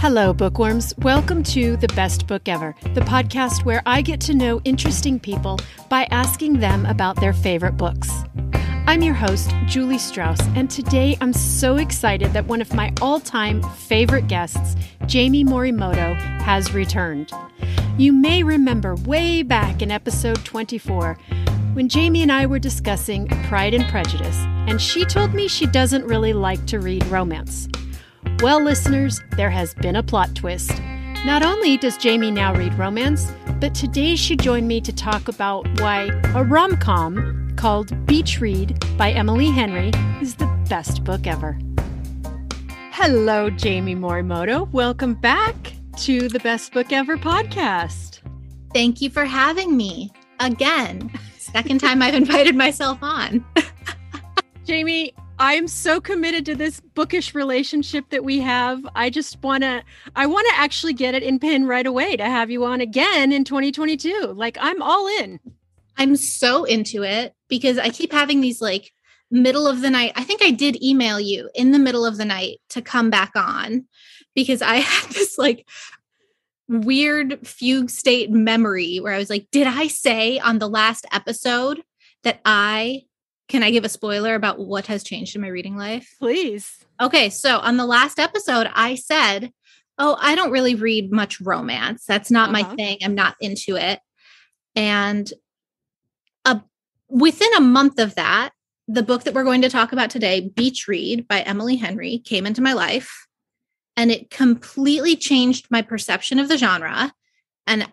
Hello, bookworms. Welcome to The Best Book Ever, the podcast where I get to know interesting people by asking them about their favorite books. I'm your host, Julie Strauss, and today I'm so excited that one of my all-time favorite guests, Jaimie Morimoto, has returned. You may remember way back in episode 24 when Jaimie and I were discussing Pride and Prejudice, and she told me she doesn't really like to read romance. Well, listeners, there has been a plot twist. Not only does Jaimie now read romance, but today she joined me to talk about why a rom-com called Beach Read by Emily Henry is the best book ever. Hello, Jaimie Morimoto. Welcome back to the Best Book Ever podcast. Thank you for having me again. Second time I've invited myself on. Jaimie, I'm so committed to this bookish relationship that we have. I want to actually get it in pen right away to have you on again in 2022. Like, I'm all in. I'm so into it because I keep having these like middle of the night. I think I did email you in the middle of the night to come back on because I had this like weird fugue state memory where I was like, did I say on the last episode that can I give a spoiler about what has changed in my reading life? Please. Okay. So on the last episode, I said, I don't really read much romance. That's not my thing. I'm not into it. And within a month of that, the book that we're going to talk about today, Beach Read by Emily Henry, came into my life. And it completely changed my perception of the genre. And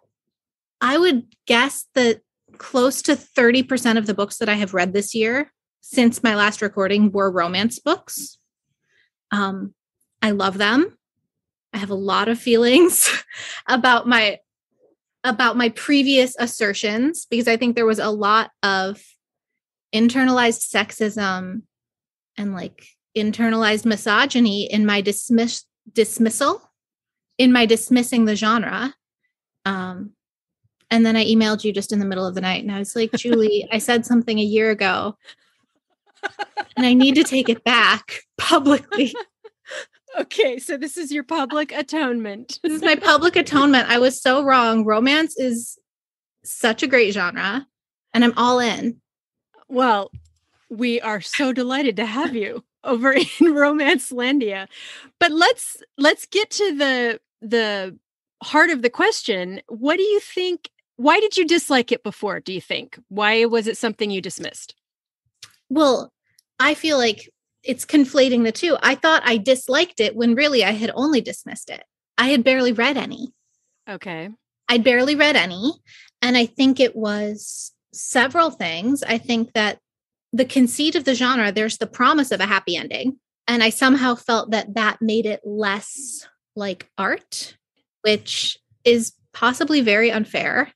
I would guess that close to 30% of the books that I have read this year since my last recording were romance books. I love them. I have a lot of feelings about my previous assertions because I think there was a lot of internalized sexism and like internalized misogyny in my dismissal, in my dismissing the genre. And then I emailed you just in the middle of the night and I was like, Julie, I said something a year ago and I need to take it back publicly. Okay, so this is your public atonement. This is my public atonement. I was so wrong. Romance is such a great genre and I'm all in. Well, we are so delighted to have you over in Romance Landia. But let's get to the heart of the question. What do you think? Why did you dislike it before, do you think? Why was it something you dismissed? Well, I feel like it's conflating the two. I thought I disliked it when really I had only dismissed it. I had barely read any. Okay. I'd barely read any. And I think it was several things. I think that the conceit of the genre, there's the promise of a happy ending. And I somehow felt that made it less like art, which is possibly very unfair.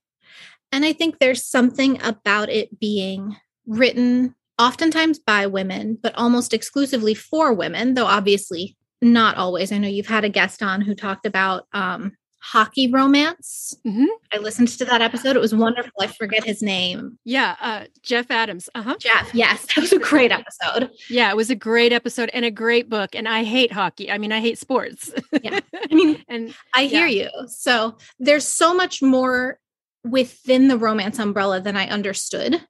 And I think there's something about it being written oftentimes by women, but almost exclusively for women, though obviously not always. I know you've had a guest on who talked about hockey romance. Mm-hmm. I listened to that episode. It was wonderful. I forget his name. Yeah, Jeff Adams. Jeff, yes. That was a great episode. Yeah, it was a great episode and a great book. And I hate hockey. I mean, I hate sports. Yeah. I mean, and I hear you. So there's so much more within the romance umbrella than I understood.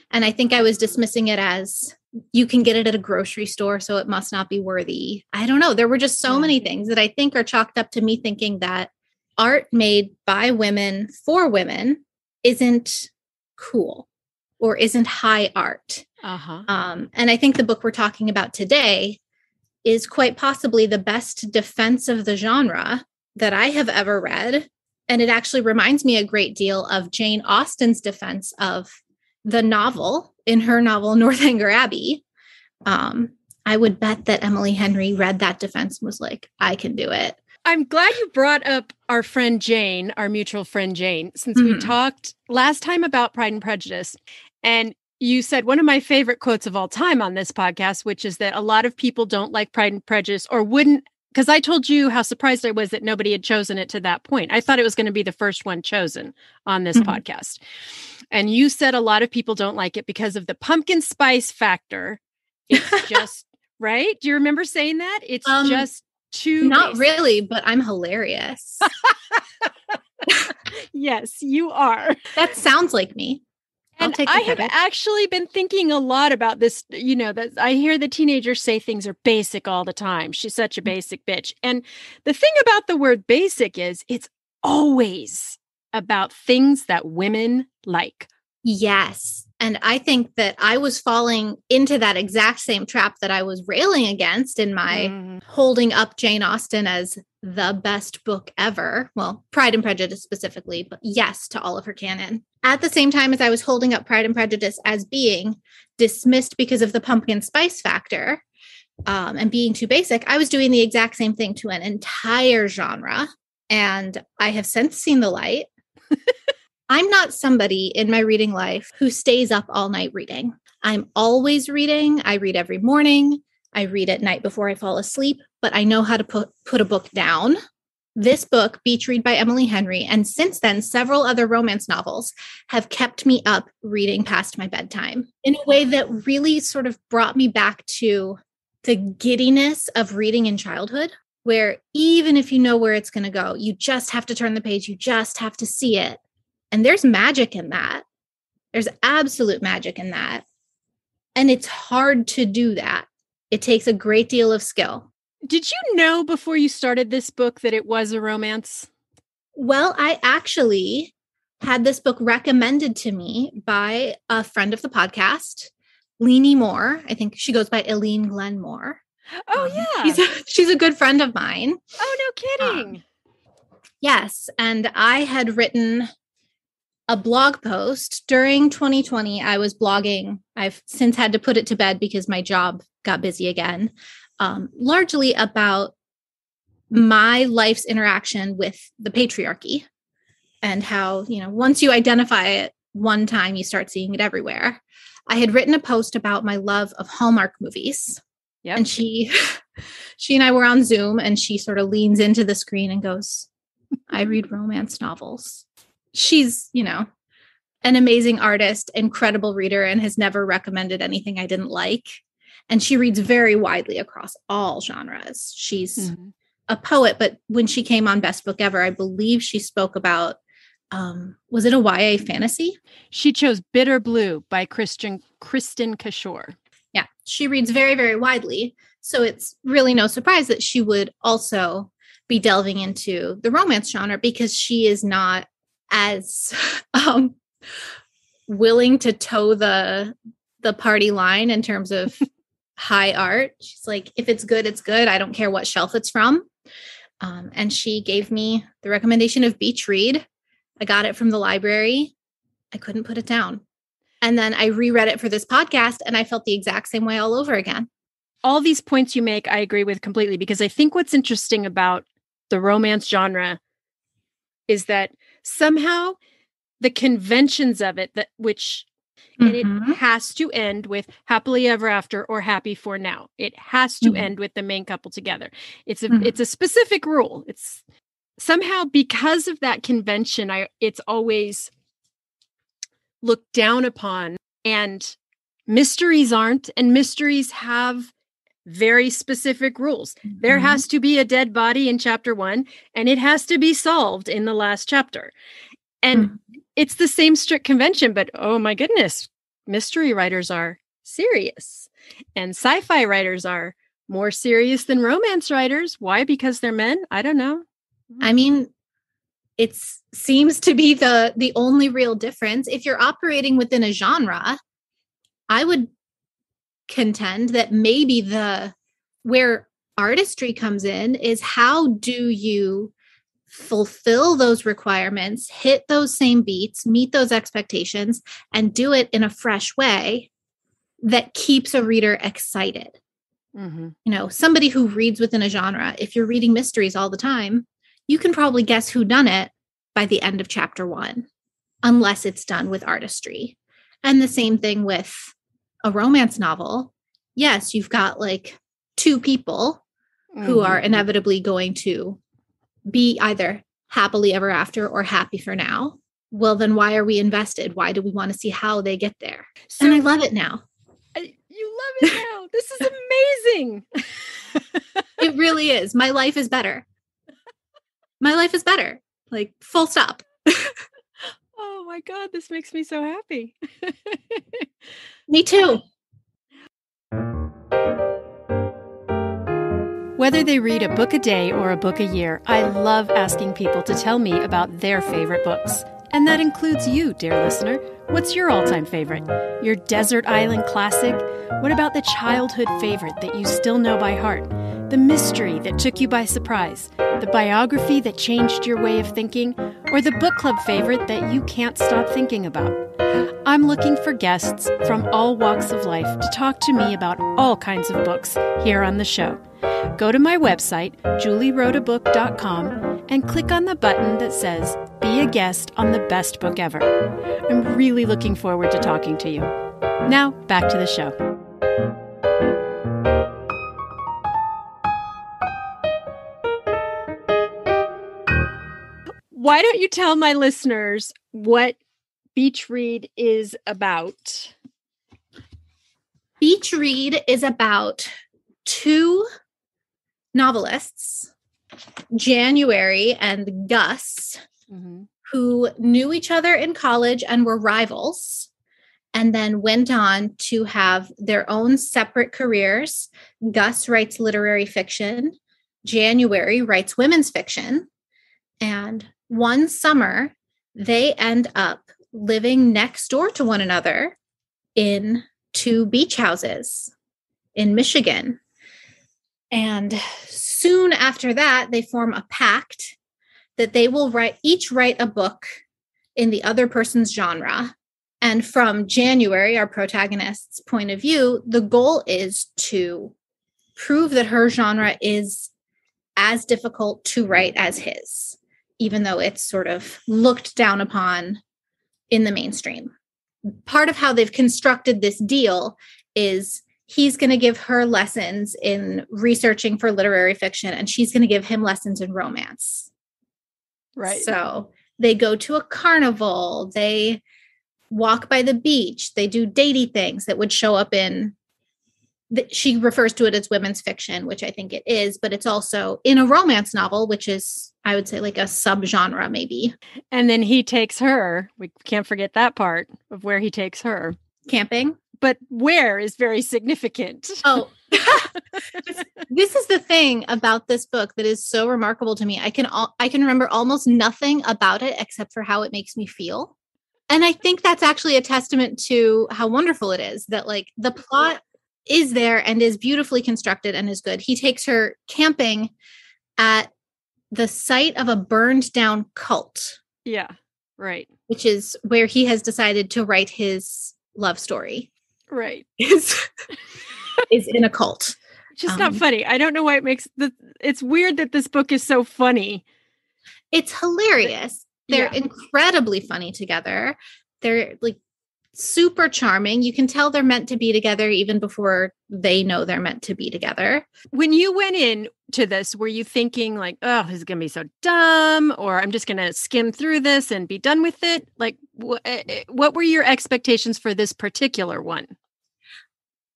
And I think I was dismissing it as you can get it at a grocery store, so it must not be worthy. I don't know. There were just so many things that I think are chalked up to me thinking that art made by women for women isn't cool or isn't high art. And I think the book we're talking about today is quite possibly the best defense of the genre that I have ever read. And it actually reminds me a great deal of Jane Austen's defense of the novel in her novel, Northanger Abbey. I would bet that Emily Henry read that defense and was like, I can do it. I'm glad you brought up our friend Jane, our mutual friend Jane, since we talked last time about Pride and Prejudice. And you said one of my favorite quotes of all time on this podcast, which is that a lot of people don't like Pride and Prejudice or wouldn't, because I told you how surprised I was that nobody had chosen it to that point. I thought it was going to be the first one chosen on this podcast. And you said a lot of people don't like it because of the pumpkin spice factor. It's just, right? Do you remember saying that? It's just too Not basic. really, but I'm hilarious. Yes, you are. That sounds like me. And I have actually been thinking a lot about this, that I hear the teenagers say things are basic all the time. She's such a basic bitch. And the thing about the word basic is it's always about things that women like. Yes. And I think that I was falling into that exact same trap that I was railing against in my holding up Jane Austen as the best book ever. Well, Pride and Prejudice specifically, but yes to all of her canon. At the same time as I was holding up Pride and Prejudice as being dismissed because of the pumpkin spice factor and being too basic, I was doing the exact same thing to an entire genre. And I have since seen the light. I'm not somebody in my reading life who stays up all night reading. I'm always reading. I read every morning. I read at night before I fall asleep, but I know how to put a book down. This book, Beach Read by Emily Henry, and since then, several other romance novels have kept me up reading past my bedtime in a way that really sort of brought me back to the giddiness of reading in childhood, where even if you know where it's going to go, you just have to turn the page. You just have to see it. And there's magic in that. There's absolute magic in that. And it's hard to do that. It takes a great deal of skill. Did you know before you started this book that it was a romance? Well, I actually had this book recommended to me by a friend of the podcast, Leanie Moore. I think she goes by Eileen Glenn Moore. Oh, yeah. She's a good friend of mine. Oh, no kidding. Yes. And I had written a blog post during 2020. I was blogging. I've since had to put it to bed because my job got busy again, largely about my life's interaction with the patriarchy and how, once you identify it one time, you start seeing it everywhere. I had written a post about my love of Hallmark movies. Yep. And she and I were on Zoom, and she sort of leans into the screen and goes, I read romance novels. She's, an amazing artist, incredible reader, and has never recommended anything I didn't like. And she reads very widely across all genres. She's a poet, but when she came on Best Book Ever, I believe she spoke about, was it a YA fantasy? She chose Bitter Blue by Kristen Cashore. Yeah, she reads very, very widely. So it's really no surprise that she would also be delving into the romance genre, because she is not as willing to toe the party line in terms of high art. She's like, if it's good, it's good. I don't care what shelf it's from. And she gave me the recommendation of Beach Read. I got it from the library. I couldn't put it down. And then I reread it for this podcast, and I felt the exact same way all over again. All these points you make, I agree with completely, because I think what's interesting about the romance genre is that somehow the conventions of it, and it has to end with happily ever after or happy for now. It has to end with the main couple together. It's a specific rule. It's somehow, because of that convention, it's always looked down upon, and mysteries aren't, and mysteries have very specific rules. There has to be a dead body in chapter 1, and it has to be solved in the last chapter. And it's the same strict convention, but oh my goodness, mystery writers are serious, and sci-fi writers are more serious than romance writers. Why? Because they're men? I don't know. I mean, it seems to be the only real difference. If you're operating within a genre, I would contend that maybe where artistry comes in is, how do you fulfill those requirements, hit those same beats, meet those expectations, and do it in a fresh way that keeps a reader excited. Somebody who reads within a genre, if you're reading mysteries all the time, you can probably guess who done it by the end of chapter 1, unless it's done with artistry. And the same thing with a romance novel. Yes, you've got like 2 people who are inevitably going to be either happily ever after or happy for now. Well, then why are we invested? Why do we want to see how they get there? And I love it now. You love it now. This is amazing. It really is. My life is better. My life is better. Like, full stop. Oh my God, this makes me so happy. Me too. Whether they read a book a day or a book a year, I love asking people to tell me about their favorite books. And that includes you, dear listener. What's your all-time favorite? Your desert island classic? What about the childhood favorite that you still know by heart? The mystery that took you by surprise? The biography that changed your way of thinking? Or the book club favorite that you can't stop thinking about? I'm looking for guests from all walks of life to talk to me about all kinds of books here on the show. Go to my website, juliewroteabook.com, and click on the button that says, Be a Guest on the Best Book Ever. I'm really looking forward to talking to you. Now, back to the show. Why don't you tell my listeners what Beach Read is about? Beach Read is about two novelists, January and Gus, who knew each other in college and were rivals, and then went on to have their own separate careers. Gus writes literary fiction. January writes women's fiction. And one summer, they end up living next door to one another in two beach houses in Michigan. And soon after that, they form a pact that they will each write a book in the other person's genre. And from January, our protagonist's point of view, the goal is to prove that her genre is as difficult to write as his, even though it's sort of looked down upon in the mainstream. Part of how they've constructed this deal is he's going to give her lessons in researching for literary fiction, and she's going to give him lessons in romance. Right. So they go to a carnival, they walk by the beach, they do datey things that would show up in, she refers to it as women's fiction, which I think it is, but it's also in a romance novel, which is, I would say, like a subgenre maybe. And then he takes her. We can't forget that part of where he takes her. Camping. But where is very significant. Oh, this is the thing about this book that is so remarkable to me. I can remember almost nothing about it except for how it makes me feel. And I think that's actually a testament to how wonderful it is that, like, the plot is there and is beautifully constructed and is good. He takes her camping at the site of a burned down cult. Yeah, right. Which is where he has decided to write his love story. Right. Is in a cult. Just not funny. I don't know why it's weird that this book is so funny. It's hilarious. They're incredibly funny together. They're like super charming. You can tell they're meant to be together even before they know they're meant to be together. When you went in to this, were you thinking like, oh, this is going to be so dumb, or I'm just going to skim through this and be done with it? Like, what were your expectations for this particular one?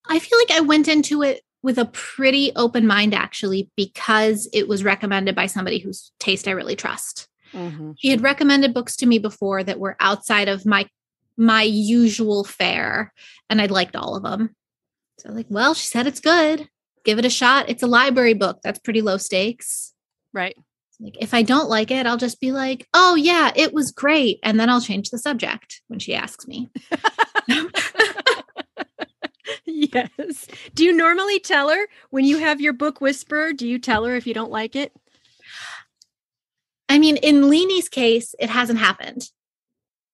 I feel like I went into it with a pretty open mind, actually, because it was recommended by somebody whose taste I really trust. Mm-hmm. He had recommended books to me before that were outside of my usual fare, and I'd liked all of them. So like, well, she said it's good. Give it a shot. It's a library book. That's pretty low stakes. Right. Like, if I don't like it, I'll just be like, oh yeah, it was great. And then I'll change the subject when she asks me. Yes. Do you normally tell her when you have your book whisperer? Do you tell her if you don't like it? I mean, in Leanie's case, it hasn't happened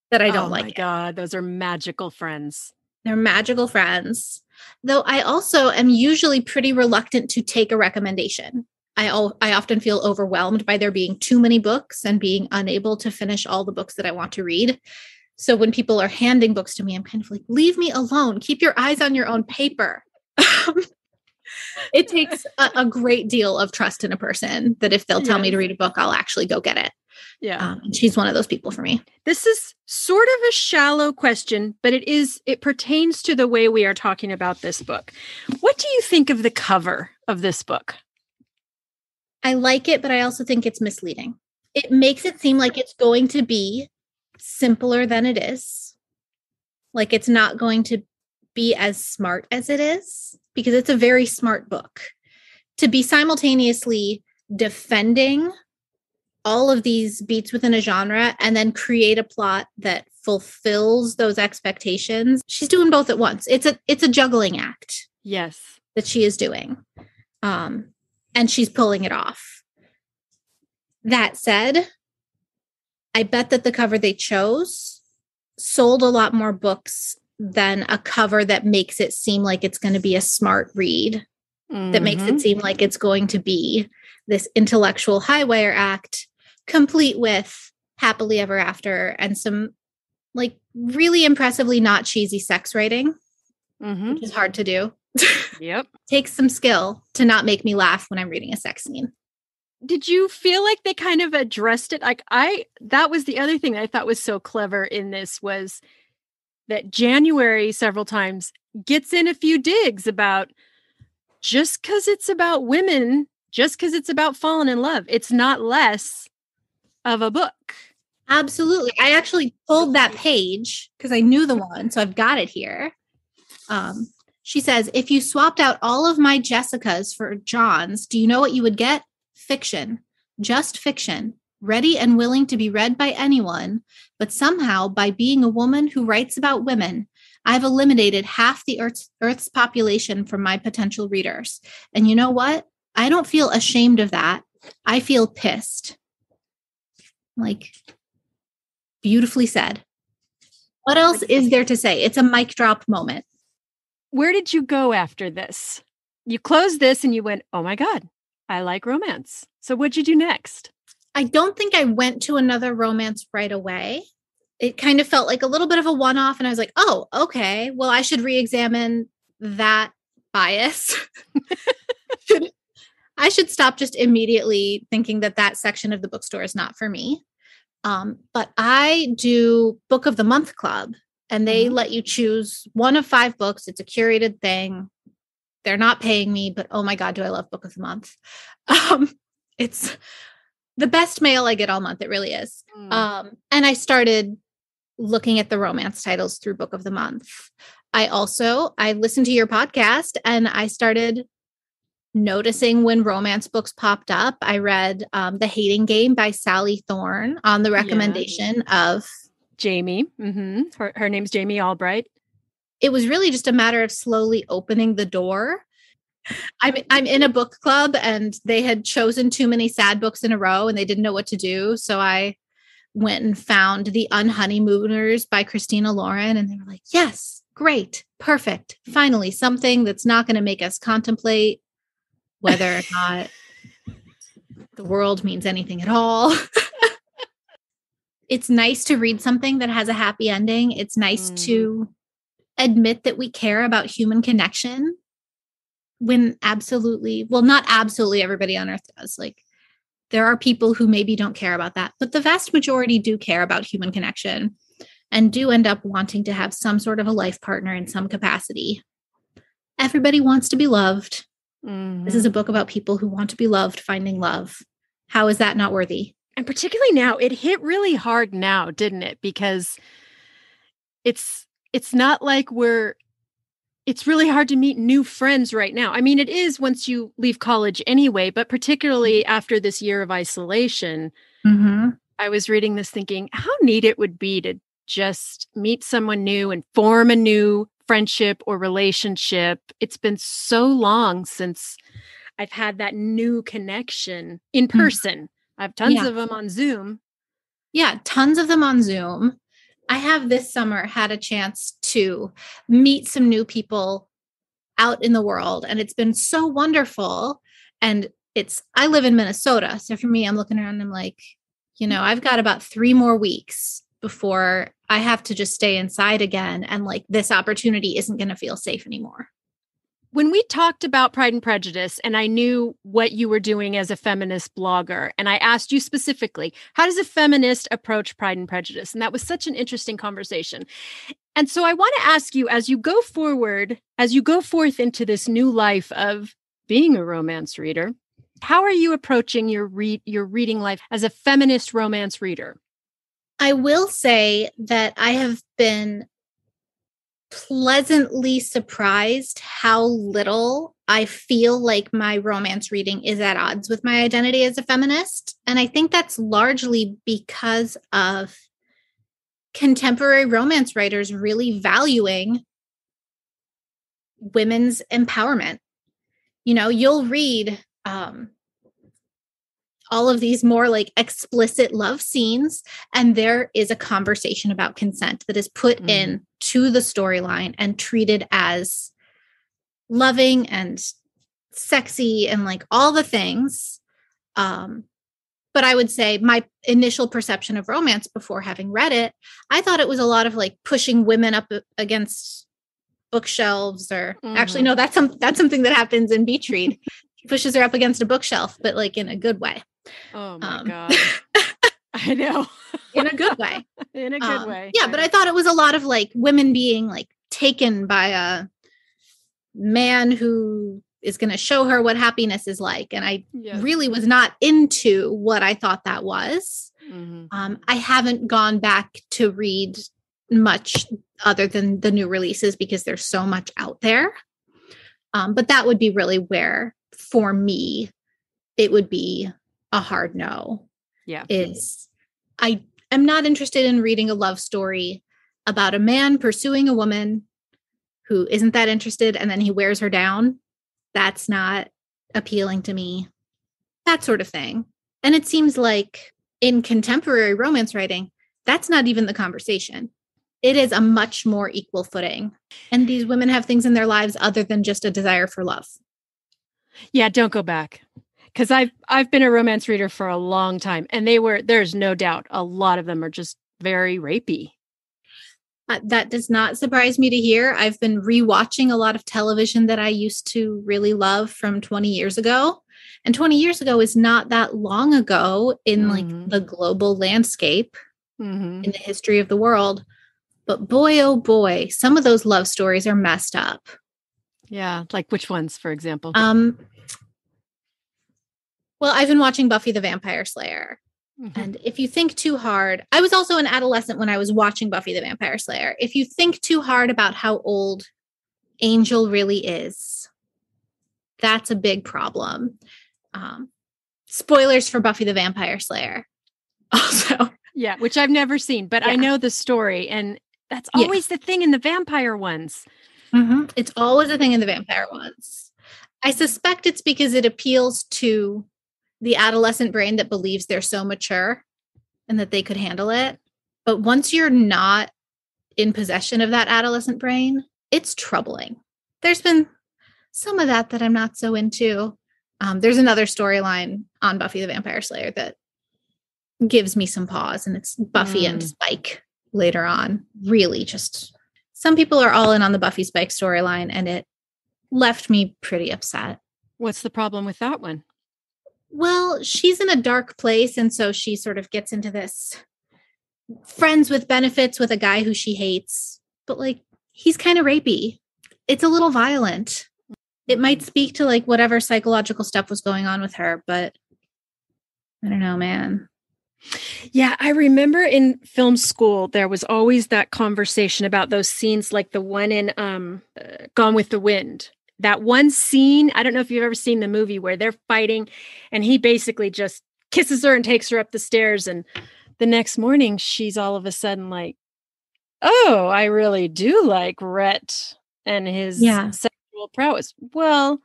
that I don't like it. Oh my God, those are magical friends. They're magical friends. Though I also am usually pretty reluctant to take a recommendation. I often feel overwhelmed by there being too many books and being unable to finish all the books that I want to read. So when people are handing books to me, I'm kind of like, leave me alone. Keep your eyes on your own paper. It takes a great deal of trust in a person that if they'll tell me to read a book, I'll actually go get it. Yeah. And she's one of those people for me. This is sort of a shallow question, but it pertains to the way we are talking about this book. What do you think of the cover of this book? I like it, but I also think it's misleading. It makes it seem like it's going to be simpler than it is. Like it's not going to be as smart as it is, because it's a very smart book. To be simultaneously defending all of these beats within a genre and then create a plot that fulfills those expectations. She's doing both at once. It's a juggling act. Yes. That she is doing. And she's pulling it off. That said, I bet that the cover they chose sold a lot more books than a cover that makes it seem like it's going to be a smart read, that makes it seem like it's going to be this intellectual high wire act, complete with happily ever after and some like really impressively not cheesy sex writing, which is hard to do. Yep. Takes some skill to not make me laugh when I'm reading a sex scene. Did you feel like they kind of addressed it? Like that was the other thing that I thought was so clever in this, was that January several times gets in a few digs about just because it's about women, just because it's about falling in love, it's not less of a book. Absolutely. I actually pulled that page because I knew the one, so I've got it here. She says, if you swapped out all of my Jessicas for Johns, do you know what you would get? Fiction. Just fiction. Ready and willing to be read by anyone. But somehow, by being a woman who writes about women, I've eliminated half the Earth's population from my potential readers. And you know what? I don't feel ashamed of that. I feel pissed. Like, beautifully said. What else is there to say? It's a mic drop moment. Where did you go after this? You closed this and you went, oh my God, I like romance. So what'd you do next? I don't think I went to another romance right away. It kind of felt like a little bit of a one-off. And I was like, oh, okay, well, I should re-examine that bias. I should stop just immediately thinking that section of the bookstore is not for me. But I do Book of the Month Club, and they let you choose one of 5 books. It's a curated thing. They're not paying me, but oh my God, do I love Book of the Month. It's the best mail I get all month. It really is. And I started looking at the romance titles through Book of the Month. I listened to your podcast and I started noticing when romance books popped up. I read The Hating Game by Sally Thorne on the recommendation of Jaimie. Her name's Jaimie Albright. It was really just a matter of slowly opening the door. I'm in a book club and they had chosen too many sad books in a row and they didn't know what to do. So I went and found The Unhoneymooners by Christina Lauren, and they were like, yes, great, perfect. Finally, something that's not going to make us contemplate whether or not the world means anything at all. It's nice to read something that has a happy ending. It's nice to admit that we care about human connection when not absolutely everybody on earth does. Like, there are people who maybe don't care about that, but the vast majority do care about human connection and do end up wanting to have some sort of a life partner in some capacity. Everybody wants to be loved. This is a book about people who want to be loved, finding love. How is that not worthy? And particularly now, it hit really hard now, didn't it? Because it's not like it's really hard to meet new friends right now. I mean, it is once you leave college anyway, but particularly after this year of isolation, I was reading this thinking how neat it would be to just meet someone new and form a new friendship or relationship. It's been so long since I've had that new connection in person. I have tons of them on Zoom. Yeah, tons of them on Zoom. I have this summer had a chance to meet some new people out in the world, and it's been so wonderful. And I live in Minnesota. So for me, I'm looking around and I'm like, I've got about 3 more weeks before I have to just stay inside again. And like, this opportunity isn't going to feel safe anymore. When we talked about Pride and Prejudice, and I knew what you were doing as a feminist blogger, and I asked you specifically, how does a feminist approach Pride and Prejudice? And that was such an interesting conversation. And so I want to ask you, as you go forth into this new life of being a romance reader, How are you approaching your reading life as a feminist romance reader? I will say that I have been pleasantly surprised how little I feel like my romance reading is at odds with my identity as a feminist. And I think that's largely because of contemporary romance writers really valuing women's empowerment. You know, you'll read all of these more like explicit love scenes, and there is a conversation about consent that is put in to the storyline and treated as loving and sexy and like all the things. But I would say my initial perception of romance before having read it, I thought it was a lot of like pushing women up against bookshelves, or actually, no, that's something that happens in Beach Read. He pushes her up against a bookshelf, but like in a good way. Oh my God. I know. In a good way. In a good way. Yeah, but I thought it was a lot of like women being like taken by a man who is going to show her what happiness is like. And I really was not into what I thought that was. I haven't gone back to read much other than the new releases because there's so much out there. But that would be really where, for me, it would be a hard no. Yeah. I am not interested in reading a love story about a man pursuing a woman who isn't that interested and then he wears her down. That's not appealing to me. That sort of thing. And it seems like in contemporary romance writing, that's not even the conversation. It is a much more equal footing. And these women have things in their lives other than just a desire for love. Yeah, don't go back. Because I've been a romance reader for a long time, and there's no doubt a lot of them are just very rapey. That does not surprise me to hear. I've been rewatching a lot of television that I used to really love from 20 years ago. And 20 years ago is not that long ago in like the global landscape in the history of the world. But boy, oh boy, some of those love stories are messed up. Yeah. Like which ones, for example? Well, I've been watching Buffy the Vampire Slayer. And if you think too hard, I was also an adolescent when I was watching Buffy the Vampire Slayer. If you think too hard about how old Angel really is, that's a big problem. Spoilers for Buffy the Vampire Slayer. Also. Yeah, which I've never seen, but I know the story. And that's always the thing in the vampire ones. It's always a thing in the vampire ones. I suspect it's because it appeals to the adolescent brain that believes they're so mature and that they could handle it. But once you're not in possession of that adolescent brain, it's troubling. There's been some of that I'm not so into. There's another storyline on Buffy the Vampire Slayer that gives me some pause, and it's Buffy and Spike later on. Really just, some people are all in on the Buffy Spike storyline, and it left me pretty upset. What's the problem with that one? Well, she's in a dark place, and so she sort of gets into this friends with benefits with a guy who she hates, but like he's kind of rapey. It's a little violent. It might speak to like whatever psychological stuff was going on with her, but I don't know, man. Yeah, I remember in film school, there was always that conversation about those scenes, like the one in Gone with the Wind. That one scene, I don't know if you've ever seen the movie where they're fighting and he basically just kisses her and takes her up the stairs. And the next morning, she's all of a sudden like, oh, I really do like Rhett and his sexual prowess. Well,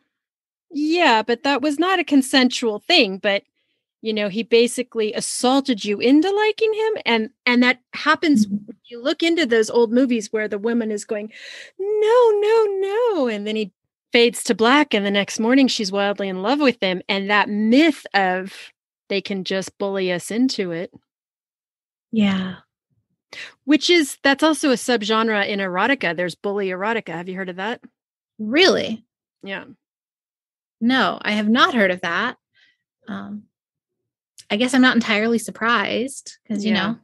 yeah, but that was not a consensual thing. But, you know, he basically assaulted you into liking him. And that happens when you look into those old movies where the woman is going, no, no, no. And then he fades to black, and the next morning she's wildly in love with him. And that myth of they can just bully us into it. Yeah. That's also a subgenre in erotica. There's bully erotica. Have you heard of that? Really? Yeah. No, I have not heard of that. I guess I'm not entirely surprised because, you know,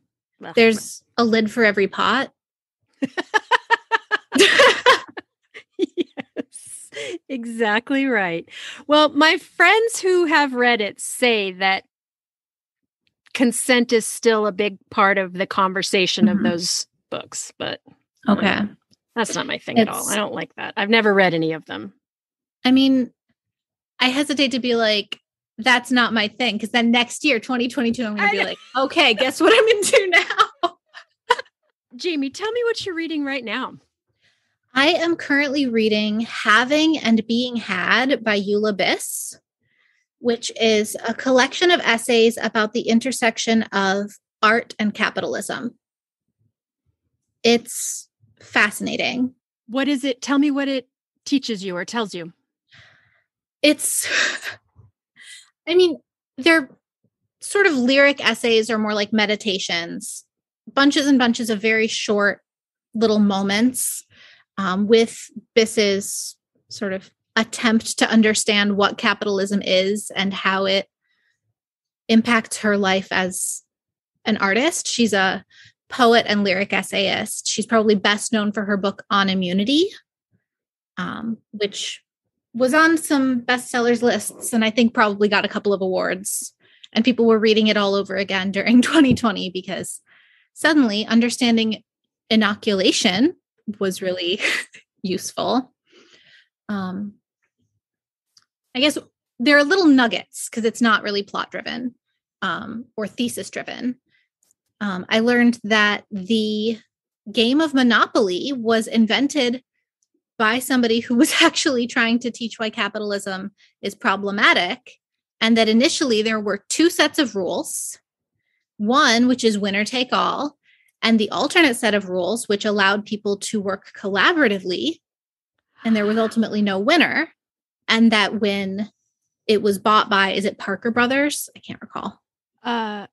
there's a lid for every pot. Yes. Exactly right. Well, my friends who have read it say that consent is still a big part of the conversation of those books, but okay, that's not my thing at all. I don't like that. I've never read any of them. I mean, I hesitate to be like, that's not my thing, because then next year, 2022, I'm going to be like, okay, guess what I'm into now? Jaimie, tell me what you're reading right now. I am currently reading Having and Being Had by Eula Biss, which is a collection of essays about the intersection of art and capitalism. It's fascinating. What is it? Tell me what it teaches you or tells you. They're sort of lyric essays or more like meditations, bunches and bunches of very short little moments with Biss's sort of attempt to understand what capitalism is and how it impacts her life as an artist. She's a poet and lyric essayist. She's probably best known for her book On Immunity, which was on some bestsellers lists and I think probably got a couple of awards. And people were reading it all over again during 2020 because suddenly understanding inoculation was really useful. I guess there are little nuggets because it's not really plot driven or thesis driven. I learned that the game of Monopoly was invented by somebody who was actually trying to teach why capitalism is problematic, and that initially there were two sets of rules, one which is winner take all, and the alternate set of rules which allowed people to work collaboratively, and there was ultimately no winner, and that when it was bought by, is it Parker Brothers? I can't recall. That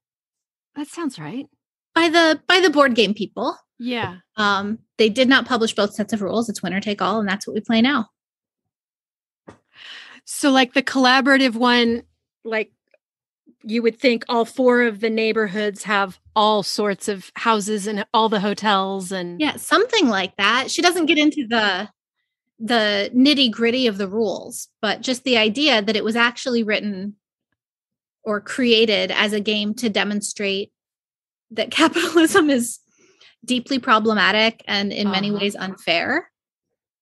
sounds right. By the board game people. Yeah. They did not publish both sets of rules. It's winner take all, and that's what we play now. So like the collaborative one, like you would think all four of the neighborhoods have all sorts of houses and all the hotels and yeah, something like that. She doesn't get into the nitty gritty of the rules, but just the idea that it was actually written or created as a game to demonstrate that capitalism is deeply problematic and in many ways unfair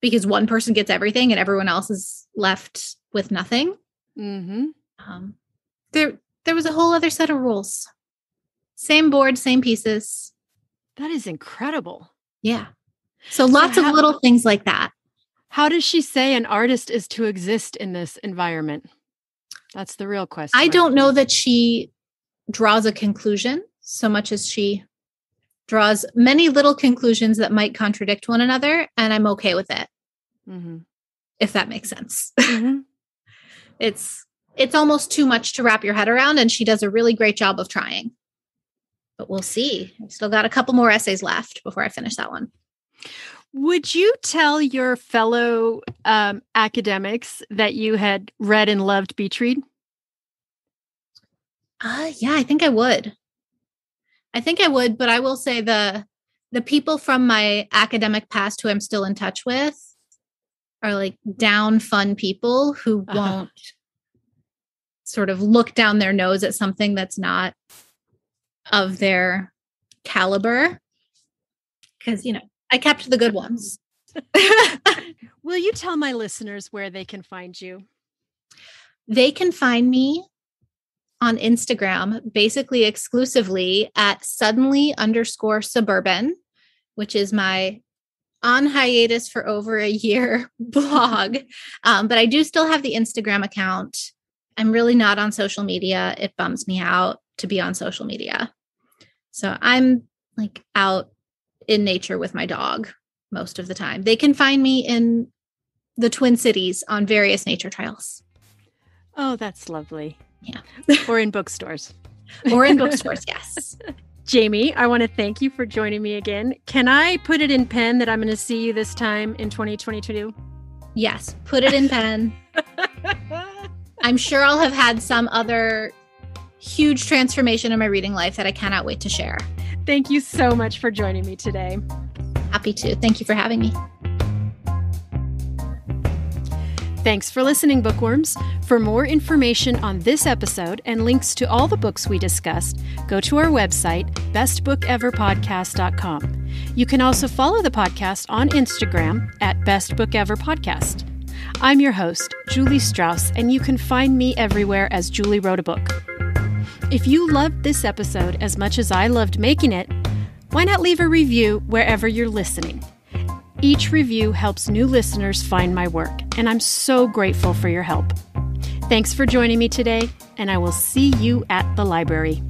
because one person gets everything and everyone else is left with nothing. Mm-hmm. There was a whole other set of rules. Same board, same pieces. That is incredible. Yeah. So lots of little things like that. How does she say an artist is to exist in this environment? That's the real question. I don't know that she draws a conclusion so much as she draws many little conclusions that might contradict one another, and I'm okay with it. Mm-hmm. If that makes sense. Mm-hmm. It's almost too much to wrap your head around, and she does a really great job of trying. But we'll see. I've still got a couple more essays left before I finish that one. Would you tell your fellow academics that you had read and loved Beach Read? Yeah, I think I would. But I will say the people from my academic past who I'm still in touch with are like down fun people who won't sort of look down their nose at something that's not of their caliber. Because, I kept the good ones. Will you tell my listeners where they can find you? They can find me on Instagram, basically exclusively at suddenly_suburban, which is my on hiatus for over a year blog. But I do still have the Instagram account. I'm really not on social media. It bums me out to be on social media. So I'm like out in nature with my dog most of the time. They can find me in the Twin Cities on various nature trails. Oh, that's lovely. Yeah. Or in bookstores. Yes. Jaimie, I want to thank you for joining me again. Can I put it in pen that I'm going to see you this time in 2022? Yes, put it in pen. I'm sure I'll have had some other huge transformation in my reading life that I cannot wait to share. Thank you so much for joining me today. Happy to. Thank you for having me. Thanks for listening, bookworms. For more information on this episode and links to all the books we discussed, go to our website, bestbookeverpodcast.com. You can also follow the podcast on Instagram at bestbookeverpodcast. I'm your host, Julie Strauss, and you can find me everywhere as Julie Wrote a Book. If you loved this episode as much as I loved making it, why not leave a review wherever you're listening? Each review helps new listeners find my work, and I'm so grateful for your help. Thanks for joining me today, and I will see you at the library.